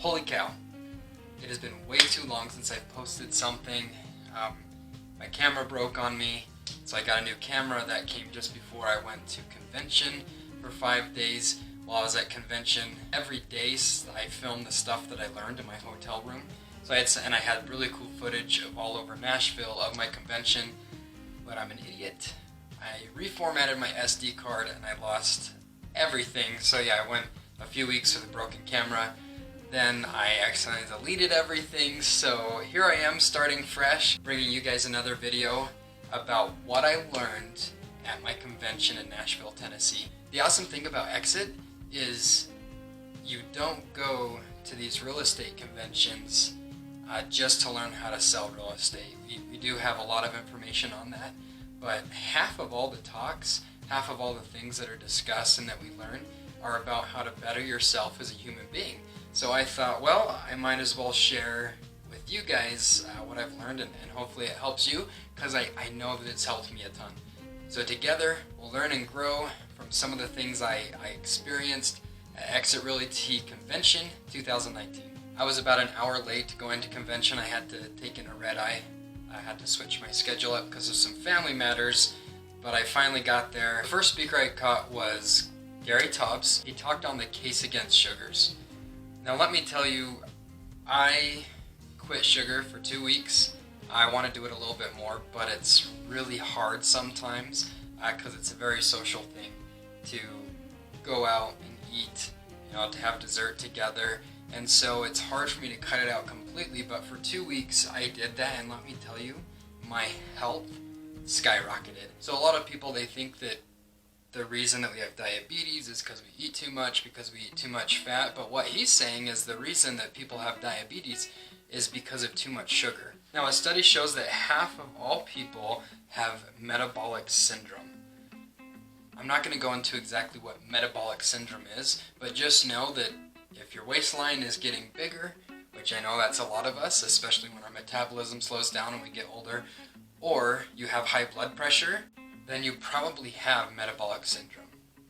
Holy cow, it has been way too long since I've posted something. My camera broke on me, so I got a new camera that came just before I went to convention for 5 days. While I was at convention, every day I filmed the stuff that I learned in my hotel room. So I had really cool footage of all over Nashville of my convention, but I'm an idiot. I reformatted my SD card and I lost everything. So yeah, I went a few weeks with a broken camera. Then I accidentally deleted everything. So here I am starting fresh, bringing you guys another video about what I learned at my convention in Nashville, Tennessee. The awesome thing about Exit is you don't go to these real estate conventions just to learn how to sell real estate. We do have a lot of information on that, but half of all the talks, half of all the things that are discussed and that we learn are about how to better yourself as a human being. So I thought, well, I might as well share with you guys what I've learned, and hopefully it helps you, because I know that it's helped me a ton. So together, we'll learn and grow from some of the things I experienced at Exit Realty Convention 2019. I was about an hour late going to convention. I had to take in a red eye. I had to switch my schedule up because of some family matters, but I finally got there. The first speaker I caught was Gary Taubes. He talked on the case against sugars. Now let me tell you, I quit sugar for 2 weeks. I want to do it a little bit more, but it's really hard sometimes because it's a very social thing to go out and eat, to have dessert together. And so it's hard for me to cut it out completely, but for 2 weeks I did that, and let me tell you, my health skyrocketed. So a lot of people, they think that the reason that we have diabetes is because we eat too much, because we eat too much fat, but what he's saying is the reason that people have diabetes is because of too much sugar. Now a study shows that half of all people have metabolic syndrome. I'm not going to go into exactly what metabolic syndrome is, but just know that if your waistline is getting bigger, which I know that's a lot of us, especially when our metabolism slows down and we get older, or you have high blood pressure, then you probably have metabolic syndrome.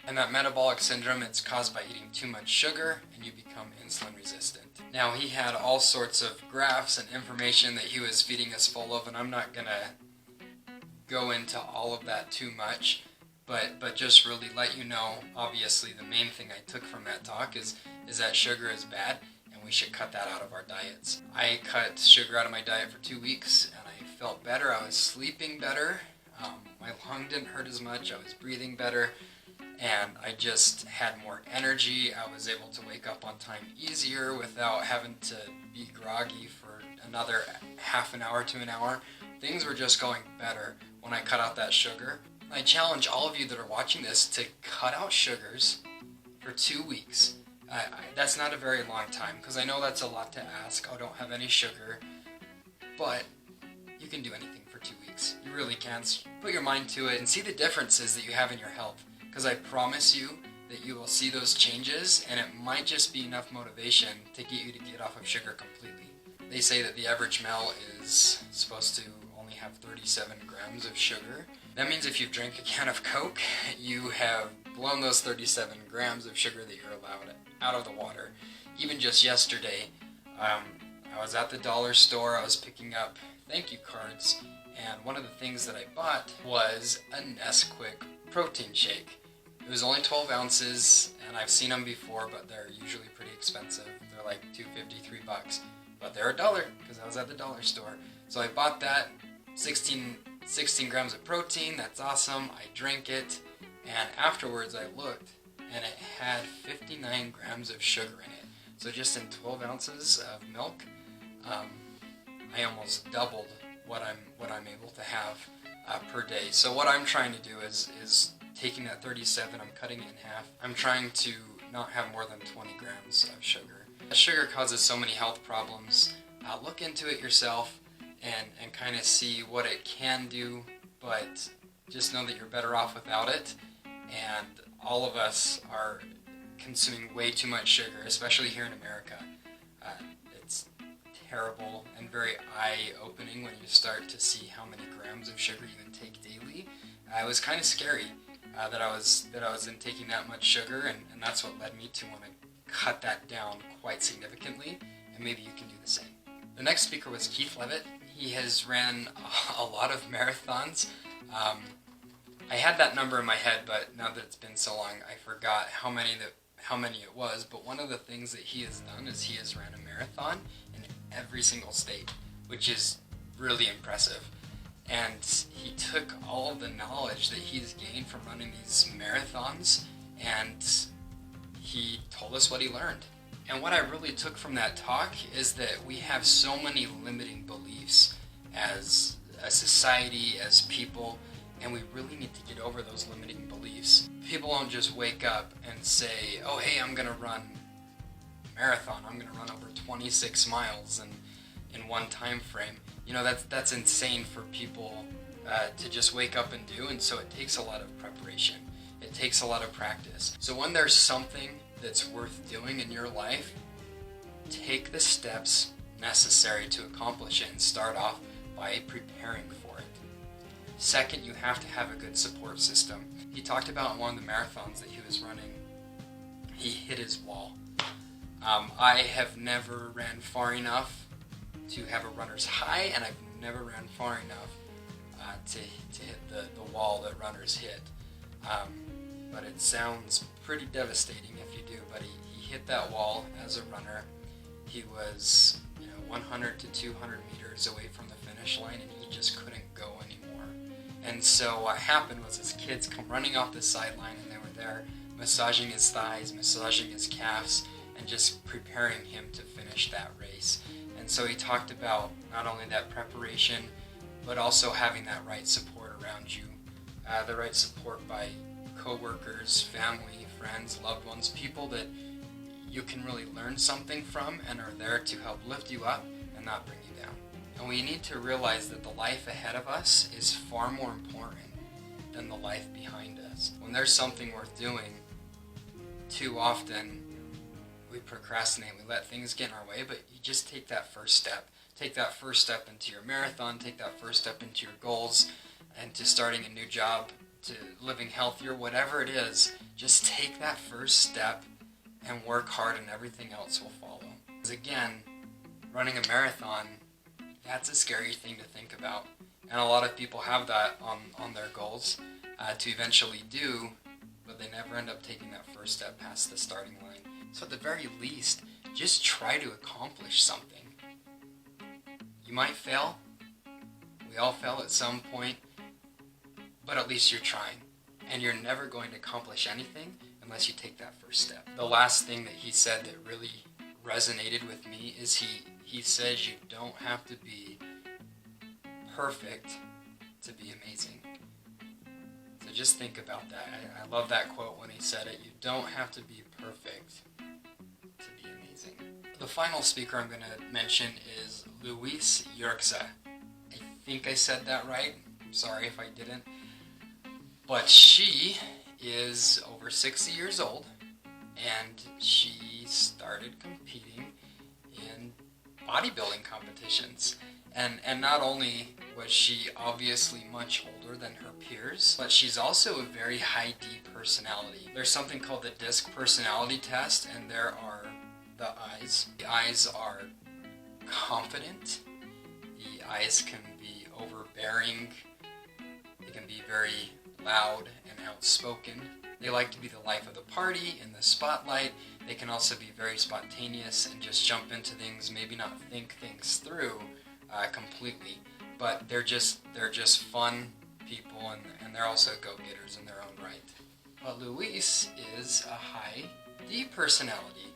And that metabolic syndrome, it's caused by eating too much sugar and you become insulin resistant. Now he had all sorts of graphs and information that he was feeding us full of, and I'm not going to go into all of that too much, but just really let you know, obviously the main thing I took from that talk is that sugar is bad and we should cut that out of our diets. I cut sugar out of my diet for 2 weeks and I felt better. I was sleeping better. My lung didn't hurt as much. I was breathing better, and I just had more energy. I was able to wake up on time easier without having to be groggy for another half an hour to an hour. Things were just going better when I cut out that sugar. I challenge all of you that are watching this to cut out sugars for 2 weeks. That's not a very long time, because I know that's a lot to ask. Oh, don't have any sugar. But you can do anything for 2 weeks. You really can. Put your mind to it and see the differences that you have in your health. Because I promise you that you will see those changes, and it might just be enough motivation to get you to get off of sugar completely. They say that the average male is supposed to only have 37 grams of sugar. That means if you've drank a can of Coke, you have blown those 37 grams of sugar that you're allowed out of the water. Even just yesterday, I was at the dollar store. I was picking up thank you cards, and one of the things that I bought was a Nesquik protein shake. It was only 12 ounces, and I've seen them before, but they're usually pretty expensive. They're like $2.53 bucks, but they're $1 because I was at the dollar store. So I bought that, 16 grams of protein. That's awesome. I drank it, and afterwards I looked, and it had 59 grams of sugar in it. So just in 12 ounces of milk, I almost doubled what I'm able to have per day. So what I'm trying to do is taking that 37, I'm cutting it in half. I'm trying to not have more than 20 grams of sugar. Sugar causes so many health problems. Look into it yourself and kind of see what it can do, but just know that you're better off without it. And all of us are consuming way too much sugar, especially here in America. It's terrible and very eye-opening when you start to see how many grams of sugar you intake daily. It was kind of scary that I was intaking that much sugar, and that's what led me to want to cut that down quite significantly, and maybe you can do the same. The next speaker was Keef Limit. He has ran a lot of marathons. I had that number in my head, but now that it's been so long, I forgot how many it was. But one of the things that he has done is he has ran a marathon in every single state, which is really impressive. And he took all of the knowledge that he's gained from running these marathons, and he told us what he learned. And what I really took from that talk is that we have so many limiting beliefs as a society, as people, and we really need to get over those limiting beliefs. People don't just wake up and say, oh hey, I'm gonna run a marathon, I'm gonna run over 26 miles in one time frame. You know, that's insane for people to just wake up and do, and so it takes a lot of preparation. It takes a lot of practice. So when there's something that's worth doing in your life, take the steps necessary to accomplish it and start off by preparing for it. Second, you have to have a good support system. He talked about in one of the marathons that he was running, he hit his wall. I have never ran far enough to have a runner's high, and I've never ran far enough to hit the wall that runners hit. But it sounds pretty devastating if you do. But he hit that wall as a runner. He was 100 to 200 meters away from the finish line, and he just couldn't go anymore. And so what happened was his kids come running off the sideline, and they were there massaging his thighs, massaging his calves, and just preparing him to finish that race. And so he talked about not only that preparation, but also having that right support around you, the right support by co-workers, family, friends, loved ones, people that you can really learn something from and are there to help lift you up and not bring you down. And we need to realize that the life ahead of us is far more important than the life behind us. When there's something worth doing, too often we procrastinate, we let things get in our way, but you just take that first step. Take that first step into your marathon, take that first step into your goals, and to starting a new job, to living healthier, whatever it is, just take that first step and work hard, and everything else will follow. Because again, running a marathon, that's a scary thing to think about. And a lot of people have that on their goals to eventually do, but they never end up taking that first step past the starting line. So at the very least, just try to accomplish something. You might fail. We all fail at some point, but at least you're trying. And you're never going to accomplish anything unless you take that first step. The last thing that he said that really resonated with me is he says you don't have to be perfect to be amazing. So just think about that. I love that quote when he said it. You don't have to be perfect to be amazing. The final speaker I'm going to mention is Louise Yerxa. I think I said that right. I'm sorry if I didn't. But she is over 60 years old, and she started competing in bodybuilding competitions. And not only was she obviously much older than her peers, but she's also a very high D personality. There's something called the DISC personality test, and there are the I's. The I's are confident. The I's can be overbearing. They can be very loud and outspoken. They like to be the life of the party, in the spotlight. They can also be very spontaneous and just jump into things, maybe not think things through completely, but they're just fun people, and they're also go-getters in their own right. But Louise is a high D personality,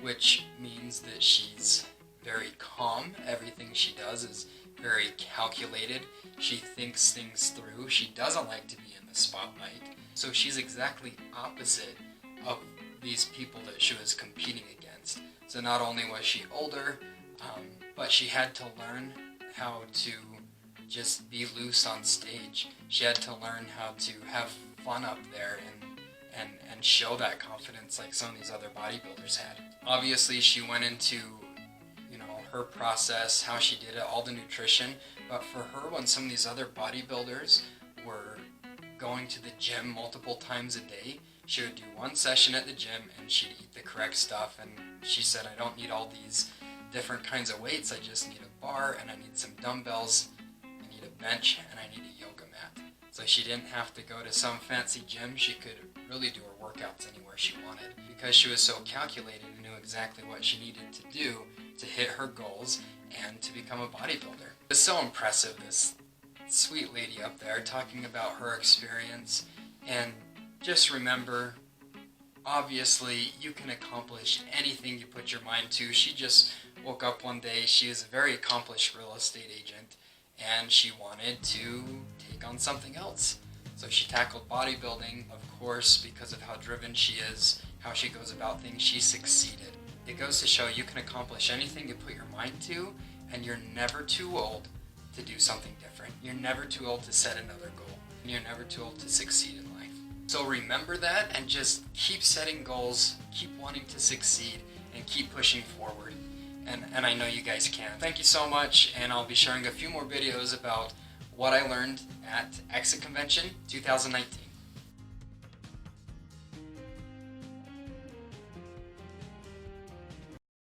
which means that she's very calm. Everything she does is very calculated. She thinks things through. She doesn't like to be in the spotlight. So she's exactly opposite of these people that she was competing against. So not only was she older, but she had to learn how to just be loose on stage. She had to learn how to have fun up there and show that confidence like some of these other bodybuilders had. Obviously, she went into her process, how she did it, all the nutrition, but for her, when some of these other bodybuilders were going to the gym multiple times a day, She would do one session at the gym and she'd eat the correct stuff, and she said, I don't need all these different kinds of weights, I just need a bar and I need some dumbbells, I need a bench, and I need a yoga mat. So she didn't have to go to some fancy gym, she could really do her workouts anywhere she wanted, because she was so calculated and knew exactly what she needed to do to hit her goals and to become a bodybuilder. It was so impressive, this sweet lady up there talking about her experience. And just remember, obviously you can accomplish anything you put your mind to. She just woke up one day, she was a very accomplished real estate agent, and she wanted to take on something else. So she tackled bodybuilding, of course, because of how driven she is, how she goes about things. She succeeded. It goes to show you can accomplish anything you put your mind to, and you're never too old to do something different. You're never too old to set another goal, and you're never too old to succeed in life. So remember that, and just keep setting goals, keep wanting to succeed, and keep pushing forward. And I know you guys can. Thank you so much, and I'll be sharing a few more videos about what I learned at Exit Convention 2019.